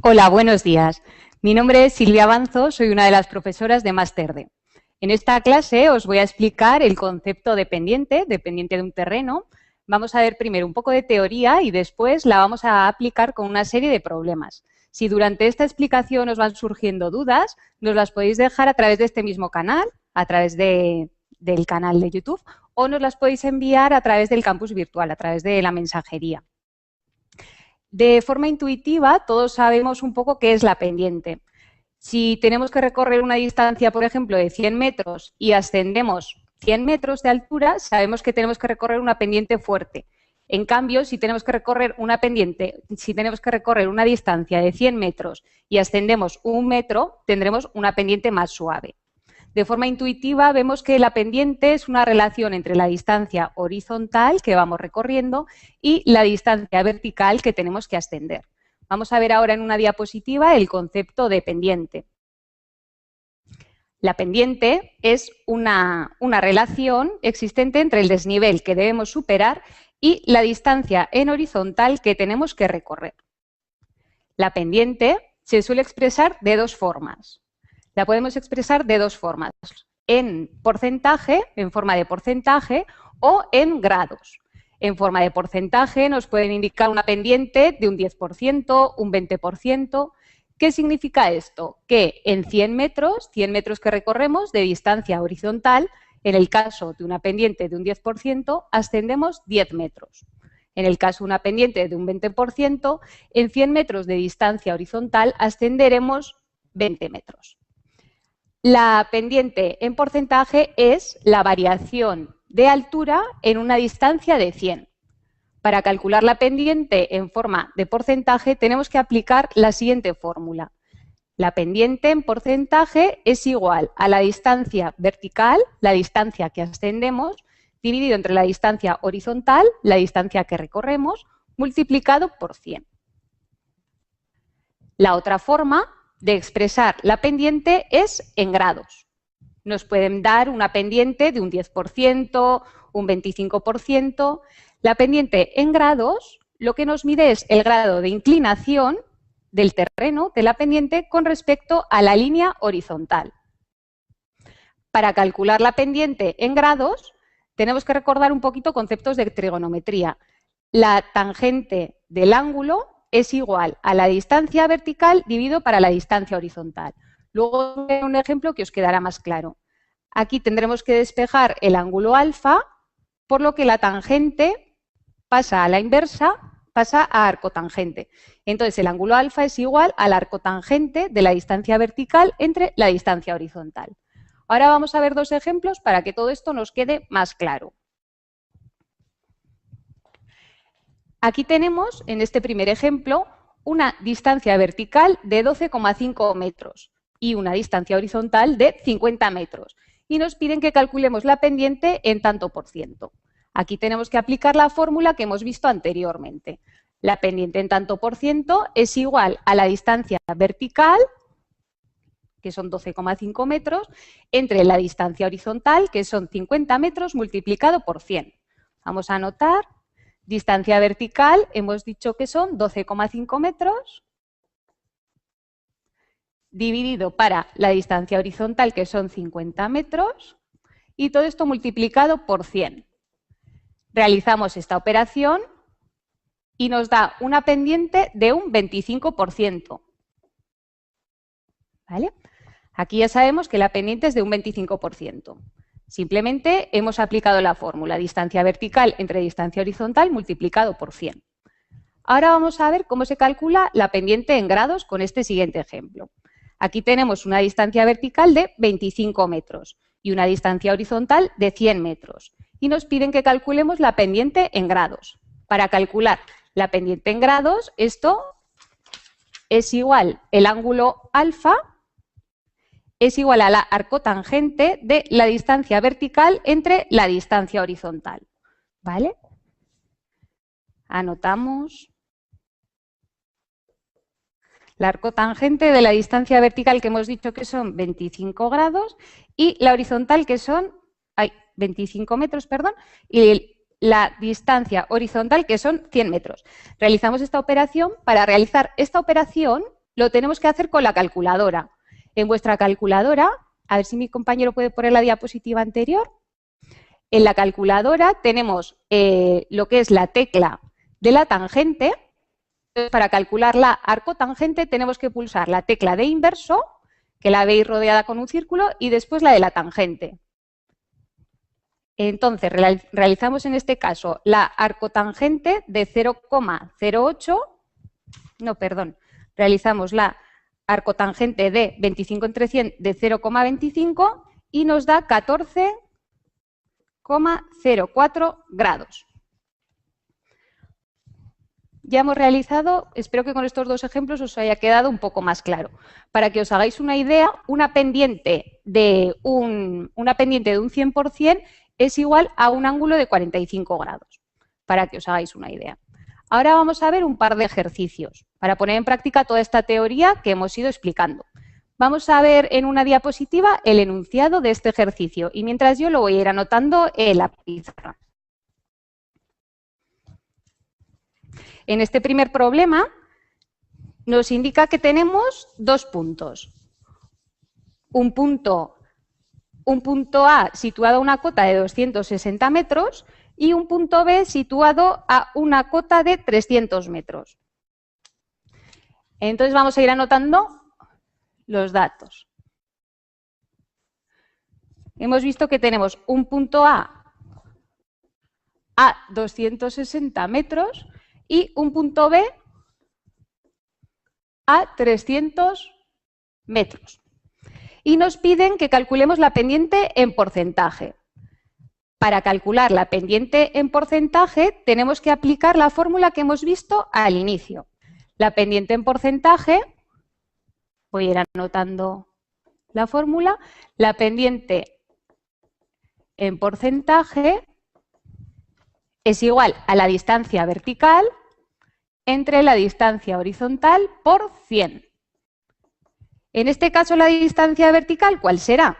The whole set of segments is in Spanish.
Hola, buenos días. Mi nombre es Silvia Banzo, soy una de las profesoras de Máster D. En esta clase os voy a explicar el concepto de pendiente de un terreno. Vamos a ver primero un poco de teoría y después la vamos a aplicar con una serie de problemas. Si durante esta explicación os van surgiendo dudas, nos las podéis dejar a través de este mismo canal, a través del canal de YouTube, o nos las podéis enviar a través del campus virtual, a través de la mensajería. De forma intuitiva, todos sabemos un poco qué es la pendiente. Si tenemos que recorrer una distancia, por ejemplo, de 100 metros y ascendemos 100 metros de altura, sabemos que tenemos que recorrer una pendiente fuerte. En cambio, si tenemos que recorrer una distancia de 100 metros y ascendemos 1 metro, tendremos una pendiente más suave. De forma intuitiva vemos que la pendiente es una relación entre la distancia horizontal que vamos recorriendo y la distancia vertical que tenemos que ascender. Vamos a ver ahora en una diapositiva el concepto de pendiente. La pendiente es una relación existente entre el desnivel que debemos superar y la distancia en horizontal que tenemos que recorrer. La pendiente se suele expresar de dos formas. La podemos expresar de dos formas, en porcentaje, en forma de porcentaje, o en grados. En forma de porcentaje nos pueden indicar una pendiente de un 10%, un 20%. ¿Qué significa esto? Que en 100 metros que recorremos de distancia horizontal, en el caso de una pendiente de un 10%, ascendemos 10 metros. En el caso de una pendiente de un 20%, en 100 metros de distancia horizontal ascenderemos 20 metros. La pendiente en porcentaje es la variación de altura en una distancia de 100. Para calcular la pendiente en forma de porcentaje tenemos que aplicar la siguiente fórmula. La pendiente en porcentaje es igual a la distancia vertical, la distancia que ascendemos, dividido entre la distancia horizontal, la distancia que recorremos, multiplicado por 100. La otra forma de expresar la pendiente es en grados. Nos pueden dar una pendiente de un 10%, un 25%. La pendiente en grados lo que nos mide es el grado de inclinación del terreno de la pendiente con respecto a la línea horizontal. Para calcular la pendiente en grados tenemos que recordar un poquito conceptos de trigonometría. La tangente del ángulo es igual a la distancia vertical dividido para la distancia horizontal. Luego veré un ejemplo que os quedará más claro. Aquí tendremos que despejar el ángulo alfa, por lo que la tangente pasa a la inversa, pasa a arcotangente. Entonces el ángulo alfa es igual al arcotangente de la distancia vertical entre la distancia horizontal. Ahora vamos a ver dos ejemplos para que todo esto nos quede más claro. Aquí tenemos, en este primer ejemplo, una distancia vertical de 12,5 metros y una distancia horizontal de 50 metros. Y nos piden que calculemos la pendiente en tanto por ciento. Aquí tenemos que aplicar la fórmula que hemos visto anteriormente. La pendiente en tanto por ciento es igual a la distancia vertical, que son 12,5 metros, entre la distancia horizontal, que son 50 metros, multiplicado por 100. Vamos a anotar. Distancia vertical, hemos dicho que son 12,5 metros, dividido para la distancia horizontal, que son 50 metros, y todo esto multiplicado por 100. Realizamos esta operación y nos da una pendiente de un 25%. ¿Vale? Aquí ya sabemos que la pendiente es de un 25%. Simplemente hemos aplicado la fórmula distancia vertical entre distancia horizontal multiplicado por 100. Ahora vamos a ver cómo se calcula la pendiente en grados con este siguiente ejemplo. Aquí tenemos una distancia vertical de 25 metros y una distancia horizontal de 100 metros. Y nos piden que calculemos la pendiente en grados. Para calcular la pendiente en grados, esto es igual, el ángulo alfa es igual a la arcotangente de la distancia vertical entre la distancia horizontal. ¿Vale? Anotamos. La arcotangente de la distancia vertical que hemos dicho que son 25 grados y la horizontal que son 25 metros, perdón, y la distancia horizontal que son 100 metros. Realizamos esta operación. Para realizar esta operación lo tenemos que hacer con la calculadora. En vuestra calculadora, a ver si mi compañero puede poner la diapositiva anterior. En la calculadora tenemos lo que es la tecla de la tangente. Entonces, para calcular la arcotangente tenemos que pulsar la tecla de inverso, que la veis rodeada con un círculo, y después la de la tangente. Entonces, realizamos en este caso la arcotangente de 0,08, no, perdón, realizamos la arcotangente de 25 entre 100 de 0,25 y nos da 14,04 grados. Ya hemos realizado, espero que con estos dos ejemplos os haya quedado un poco más claro. Para que os hagáis una idea, una pendiente de un 100% es igual a un ángulo de 45 grados, para que os hagáis una idea. Ahora vamos a ver un par de ejercicios para poner en práctica toda esta teoría que hemos ido explicando. Vamos a ver en una diapositiva el enunciado de este ejercicio y mientras yo lo voy a ir anotando en la pizarra. En este primer problema nos indica que tenemos dos puntos. Un punto A situado a una cota de 260 metros y un punto B situado a una cota de 300 metros. Entonces vamos a ir anotando los datos. Hemos visto que tenemos un punto A 260 metros y un punto B a 300 metros. Y nos piden que calculemos la pendiente en porcentaje. Para calcular la pendiente en porcentaje tenemos que aplicar la fórmula que hemos visto al inicio. La pendiente en porcentaje, voy a ir anotando la fórmula, la pendiente en porcentaje es igual a la distancia vertical entre la distancia horizontal por 100. En este caso, la distancia vertical, ¿cuál será?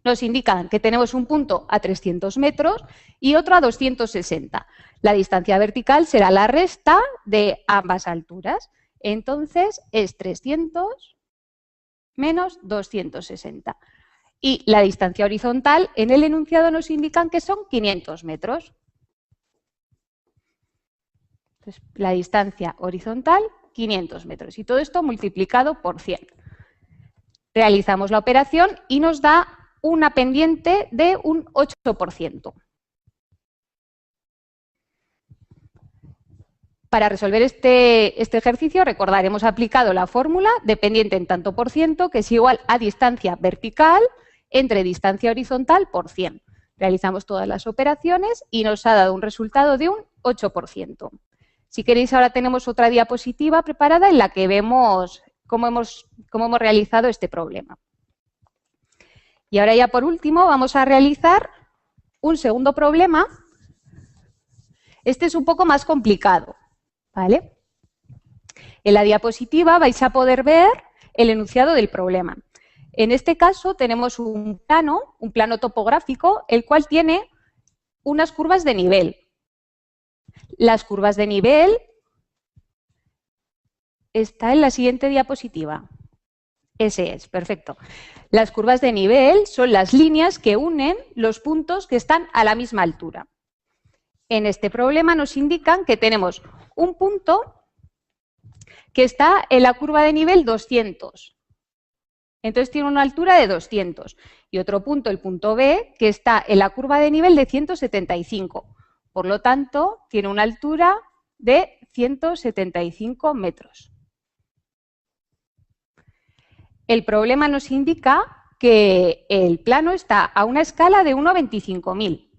Nos indican que tenemos un punto a 300 metros y otro a 260. La distancia vertical será la resta de ambas alturas. Entonces, es 300 menos 260. Y la distancia horizontal, en el enunciado nos indican que son 500 metros. Entonces, la distancia horizontal, 500 metros. Y todo esto multiplicado por 100. Realizamos la operación y nos da una pendiente de un 8%. Para resolver este ejercicio, recordar, hemos aplicado la fórmula de pendiente en tanto por ciento, que es igual a distancia vertical entre distancia horizontal por 100. Realizamos todas las operaciones y nos ha dado un resultado de un 8%. Si queréis, ahora tenemos otra diapositiva preparada en la que vemos cómo hemos realizado este problema. Y ahora ya por último vamos a realizar un segundo problema. Este es un poco más complicado, ¿vale? En la diapositiva vais a poder ver el enunciado del problema. En este caso tenemos un plano topográfico, el cual tiene unas curvas de nivel. Las curvas de nivel está en la siguiente diapositiva. Ese es, perfecto. Las curvas de nivel son las líneas que unen los puntos que están a la misma altura. En este problema nos indican que tenemos un punto que está en la curva de nivel 200. Entonces tiene una altura de 200. Y otro punto, el punto B, que está en la curva de nivel de 175. Por lo tanto, tiene una altura de 175 metros. El problema nos indica que el plano está a una escala de 1 a 25.000.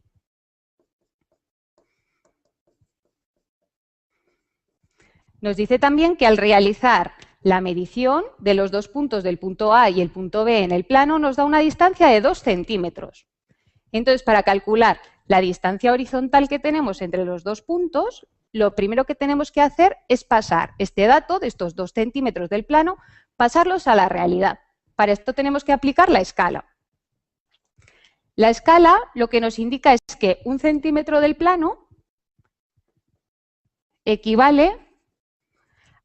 Nos dice también que al realizar la medición de los dos puntos del punto A y el punto B en el plano nos da una distancia de 2 centímetros. Entonces, para calcular la distancia horizontal que tenemos entre los dos puntos, lo primero que tenemos que hacer es pasar este dato de estos 2 centímetros del plano, pasarlos a la realidad. Para esto tenemos que aplicar la escala. La escala lo que nos indica es que 1 centímetro del plano equivale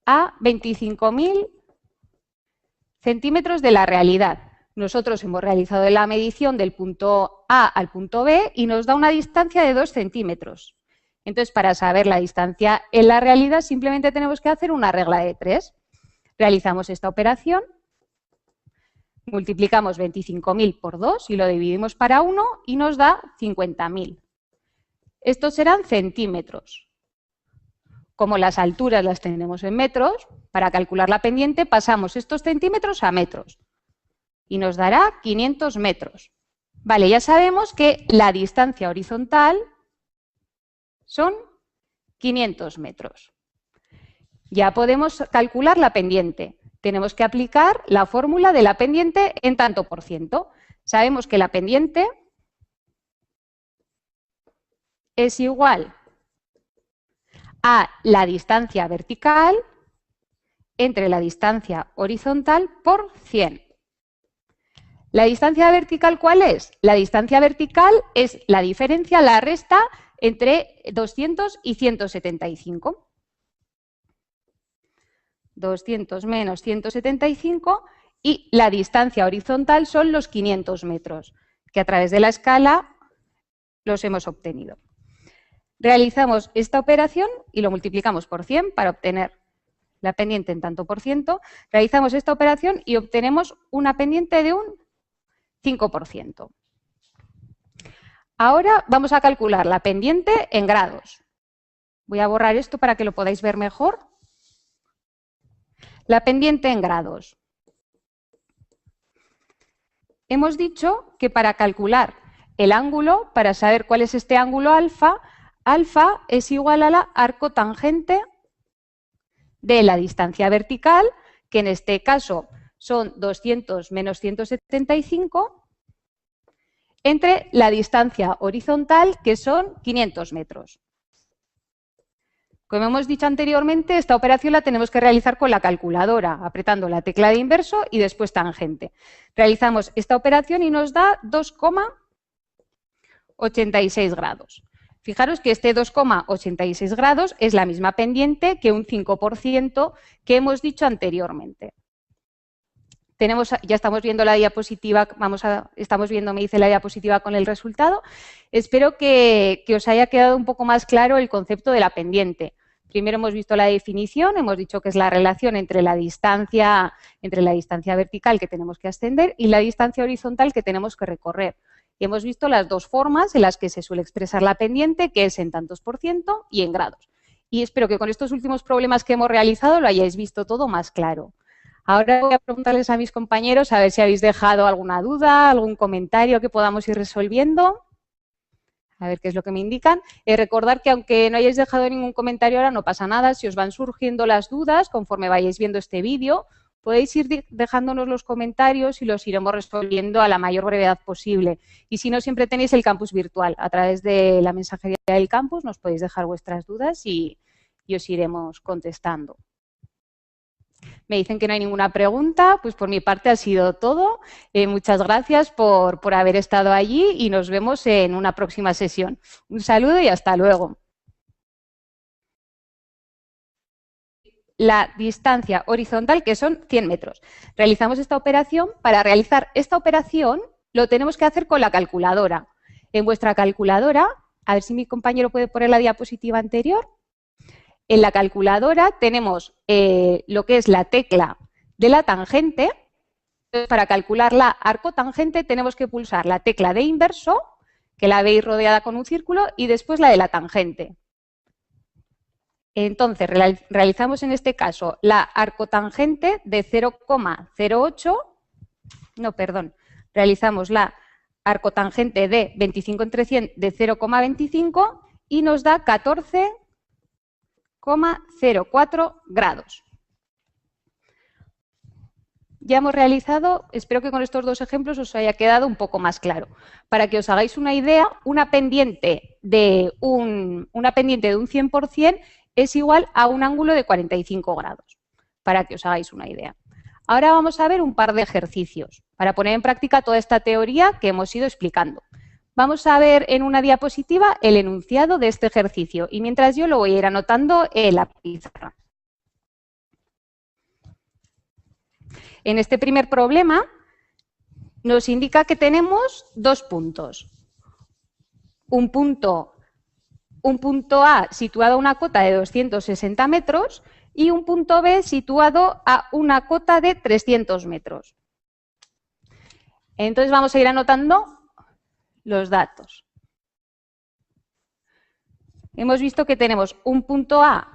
a 25.000 centímetros de la realidad. Nosotros hemos realizado la medición del punto A al punto B y nos da una distancia de 2 centímetros. Entonces, para saber la distancia en la realidad, simplemente tenemos que hacer una regla de 3. Realizamos esta operación, multiplicamos 25.000 por 2 y lo dividimos para 1 y nos da 50.000. Estos serán centímetros. Como las alturas las tenemos en metros, para calcular la pendiente pasamos estos centímetros a metros y nos dará 500 metros. Vale, ya sabemos que la distancia horizontal son 500 metros. Ya podemos calcular la pendiente. Tenemos que aplicar la fórmula de la pendiente en tanto por ciento. Sabemos que la pendiente es igual a la distancia vertical entre la distancia horizontal por 100. ¿La distancia vertical cuál es? La distancia vertical es la diferencia, la resta entre 200 y 175. 200 menos 175 y la distancia horizontal son los 500 metros, que a través de la escala los hemos obtenido. Realizamos esta operación y lo multiplicamos por 100 para obtener la pendiente en tanto por ciento. Realizamos esta operación y obtenemos una pendiente de un 5%. Ahora vamos a calcular la pendiente en grados. Voy a borrar esto para que lo podáis ver mejor. La pendiente en grados. Hemos dicho que para calcular el ángulo, para saber cuál es este ángulo alfa, alfa es igual a la arcotangente de la distancia vertical, que en este caso son 200 menos 175, entre la distancia horizontal, que son 500 metros. Como hemos dicho anteriormente, esta operación la tenemos que realizar con la calculadora, apretando la tecla de inverso y después tangente. Realizamos esta operación y nos da 2,86 grados. Fijaros que este 2,86 grados es la misma pendiente que un 5% que hemos dicho anteriormente. Ya estamos viendo la diapositiva, estamos viendo, me dice la diapositiva con el resultado. Espero que os haya quedado un poco más claro el concepto de la pendiente. Primero hemos visto la definición, hemos dicho que es la relación entre la distancia vertical que tenemos que ascender y la distancia horizontal que tenemos que recorrer. Y hemos visto las dos formas en las que se suele expresar la pendiente, que es en tantos por ciento y en grados. Y espero que con estos últimos problemas que hemos realizado lo hayáis visto todo más claro. Ahora voy a preguntarles a mis compañeros a ver si habéis dejado alguna duda, algún comentario que podamos ir resolviendo. A ver qué es lo que me indican. Recordar que aunque no hayáis dejado ningún comentario ahora, no pasa nada. Si os van surgiendo las dudas conforme vayáis viendo este vídeo, podéis ir dejándonos los comentarios y los iremos resolviendo a la mayor brevedad posible. Y si no, siempre tenéis el campus virtual. A través de la mensajería del campus nos podéis dejar vuestras dudas y os iremos contestando. Me dicen que no hay ninguna pregunta, pues por mi parte ha sido todo. Muchas gracias por haber estado allí y nos vemos en una próxima sesión. Un saludo y hasta luego. La distancia horizontal, que son 100 metros. Realizamos esta operación. Para realizar esta operación lo tenemos que hacer con la calculadora. En vuestra calculadora, a ver si mi compañero puede poner la diapositiva anterior. En la calculadora tenemos lo que es la tecla de la tangente. Para calcular la arcotangente tenemos que pulsar la tecla de inverso, que la veis rodeada con un círculo, y después la de la tangente. Entonces, realizamos en este caso la arcotangente de 0,08, realizamos la arcotangente de 25 entre 100 de 0,25 y nos da 14,04 grados. Ya hemos realizado, espero que con estos dos ejemplos os haya quedado un poco más claro. Para que os hagáis una idea, una pendiente de un 100% es igual a un ángulo de 45 grados, para que os hagáis una idea. Ahora vamos a ver un par de ejercicios para poner en práctica toda esta teoría que hemos ido explicando. Vamos a ver en una diapositiva el enunciado de este ejercicio y mientras yo lo voy a ir anotando en la pizarra. En este primer problema nos indica que tenemos dos puntos. Un punto A situado a una cota de 260 metros y un punto B situado a una cota de 300 metros. Entonces vamos a ir anotando los datos. Hemos visto que tenemos un punto A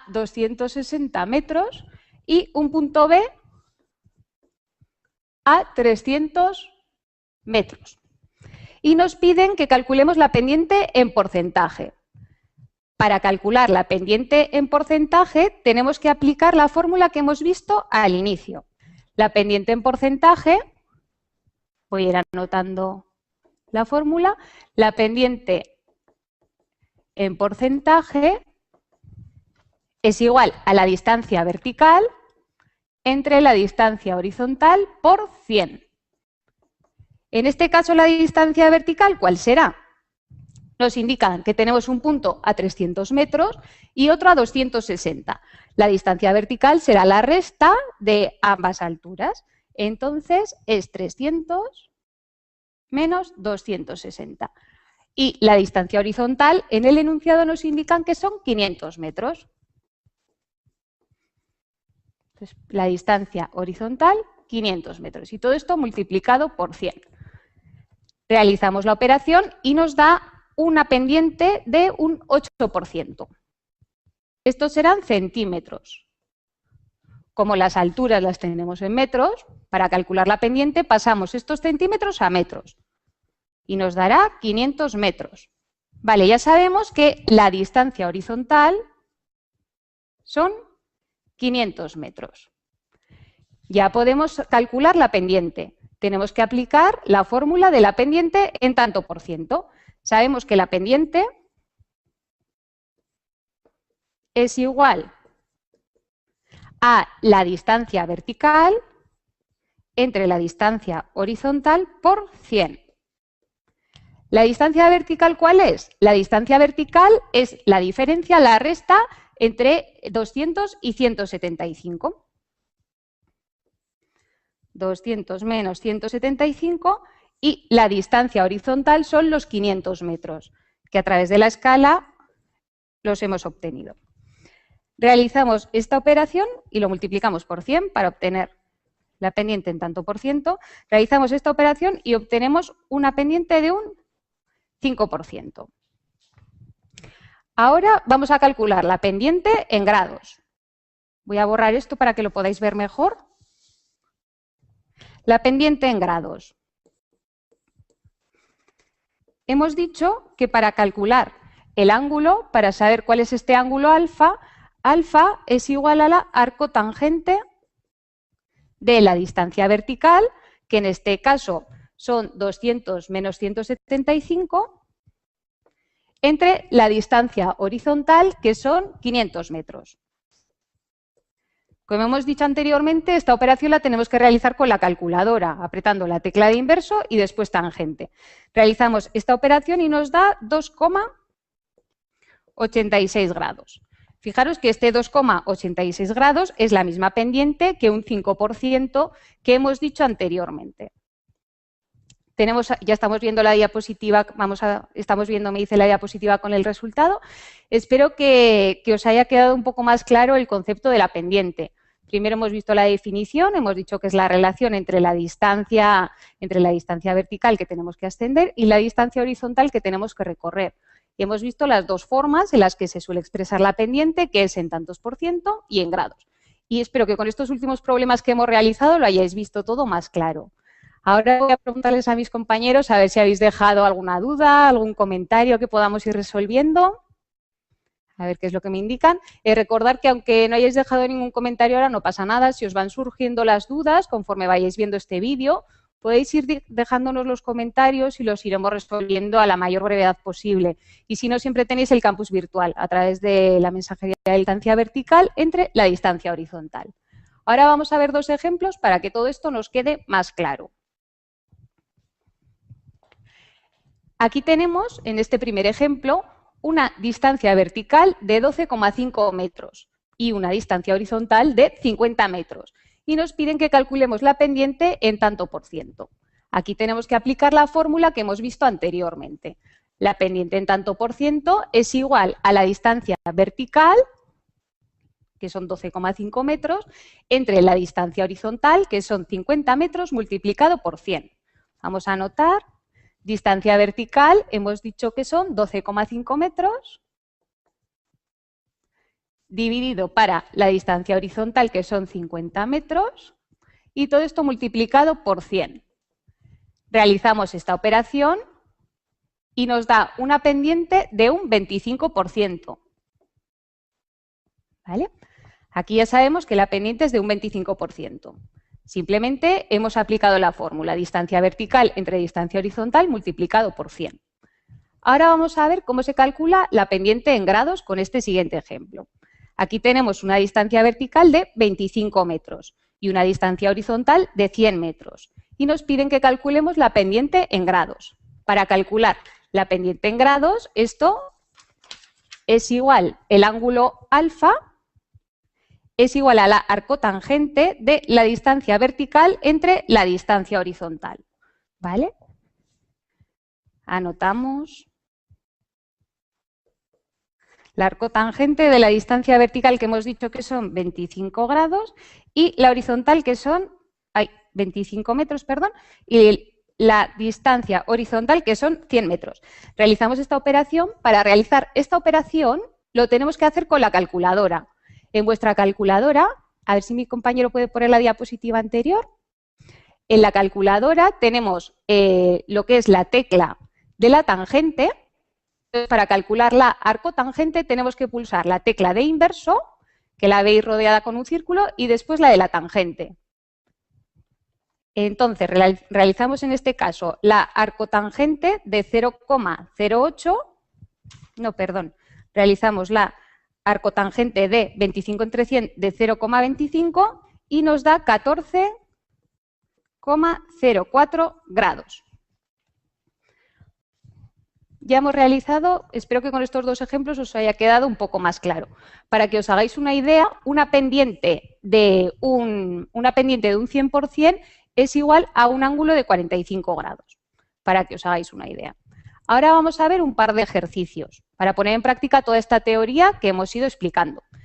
260 metros y un punto B a 300 metros. Y nos piden que calculemos la pendiente en porcentaje. Para calcular la pendiente en porcentaje tenemos que aplicar la fórmula que hemos visto al inicio. La pendiente en porcentaje, voy a ir anotando la fórmula, la pendiente en porcentaje es igual a la distancia vertical entre la distancia horizontal por 100. En este caso, la distancia vertical, ¿cuál será? Nos indican que tenemos un punto a 300 metros y otro a 260. La distancia vertical será la resta de ambas alturas. Entonces, es 300 menos 260. Y la distancia horizontal, en el enunciado nos indican que son 500 metros. Entonces, la distancia horizontal, 500 metros. Y todo esto multiplicado por 100. Realizamos la operación y nos da una pendiente de un 8%. Estos serán centímetros. Como las alturas las tenemos en metros, para calcular la pendiente pasamos estos centímetros a metros. Y nos dará 500 metros. Vale, ya sabemos que la distancia horizontal son 500 metros. Ya podemos calcular la pendiente. Tenemos que aplicar la fórmula de la pendiente en tanto por ciento. Sabemos que la pendiente es igual a la distancia vertical entre la distancia horizontal por 100. ¿La distancia vertical cuál es? La distancia vertical es la diferencia, la resta entre 200 y 175. 200 menos 175 y la distancia horizontal son los 500 metros, que a través de la escala los hemos obtenido. Realizamos esta operación y lo multiplicamos por 100 para obtener la pendiente en tanto por ciento. Realizamos esta operación y obtenemos una pendiente de un 5%. Ahora vamos a calcular la pendiente en grados. Voy a borrar esto para que lo podáis ver mejor. La pendiente en grados. Hemos dicho que para calcular el ángulo, para saber cuál es este ángulo alfa, alfa es igual a la arcotangente de la distancia vertical, que en este caso son 200 menos 175, entre la distancia horizontal, que son 500 metros. Como hemos dicho anteriormente, esta operación la tenemos que realizar con la calculadora, apretando la tecla de inverso y después tangente. Realizamos esta operación y nos da 2,86 grados. Fijaros que este 2,86 grados es la misma pendiente que un 5% que hemos dicho anteriormente. Ya estamos viendo la diapositiva, estamos viendo, me dice la diapositiva con el resultado. Espero que os haya quedado un poco más claro el concepto de la pendiente. Primero hemos visto la definición, hemos dicho que es la relación entre la distancia vertical que tenemos que ascender y la distancia horizontal que tenemos que recorrer. Y hemos visto las dos formas en las que se suele expresar la pendiente, que es en tantos por ciento y en grados. Y espero que con estos últimos problemas que hemos realizado lo hayáis visto todo más claro. Ahora voy a preguntarles a mis compañeros a ver si habéis dejado alguna duda, algún comentario que podamos ir resolviendo. A ver qué es lo que me indican. Recordad que aunque no hayáis dejado ningún comentario ahora, no pasa nada. Si os van surgiendo las dudas conforme vayáis viendo este vídeo, podéis ir dejándonos los comentarios y los iremos resolviendo a la mayor brevedad posible. Y si no, siempre tenéis el campus virtual a través de la mensajería de distancia vertical entre la distancia horizontal. Ahora vamos a ver dos ejemplos para que todo esto nos quede más claro. Aquí tenemos, en este primer ejemplo, una distancia vertical de 12,5 metros. y una distancia horizontal de 50 metros. Y nos piden que calculemos la pendiente en tanto por ciento. Aquí tenemos que aplicar la fórmula que hemos visto anteriormente. La pendiente en tanto por ciento es igual a la distancia vertical, que son 12,5 metros, entre la distancia horizontal, que son 50 metros, multiplicado por 100. Vamos a anotar, distancia vertical, hemos dicho que son 12,5 metros, dividido para la distancia horizontal, que son 50 metros, y todo esto multiplicado por 100. Realizamos esta operación y nos da una pendiente de un 25%. ¿Vale? Aquí ya sabemos que la pendiente es de un 25%. Simplemente hemos aplicado la fórmula distancia vertical entre distancia horizontal multiplicado por 100. Ahora vamos a ver cómo se calcula la pendiente en grados con este siguiente ejemplo. Aquí tenemos una distancia vertical de 25 metros y una distancia horizontal de 100 metros. Y nos piden que calculemos la pendiente en grados. Para calcular la pendiente en grados, esto es igual, el ángulo alfa es igual a la arcotangente de la distancia vertical entre la distancia horizontal. ¿Vale? Anotamos la arcotangente de la distancia vertical que hemos dicho que son 25 grados y la horizontal que son 25 metros, perdón, y la distancia horizontal que son 100 metros. Realizamos esta operación. Para realizar esta operación lo tenemos que hacer con la calculadora. En vuestra calculadora, a ver si mi compañero puede poner la diapositiva anterior. En la calculadora tenemos lo que es la tecla de la tangente. Para calcular la arcotangente tenemos que pulsar la tecla de inverso, que la veis rodeada con un círculo, y después la de la tangente. Entonces, realizamos en este caso la arcotangente de 0,08, realizamos la arcotangente de 25 entre 100 de 0,25 y nos da 14,04 grados. Ya hemos realizado, espero que con estos dos ejemplos os haya quedado un poco más claro. Para que os hagáis una idea, una pendiente de un 100% es igual a un ángulo de 45 grados, para que os hagáis una idea. Ahora vamos a ver un par de ejercicios para poner en práctica toda esta teoría que hemos ido explicando.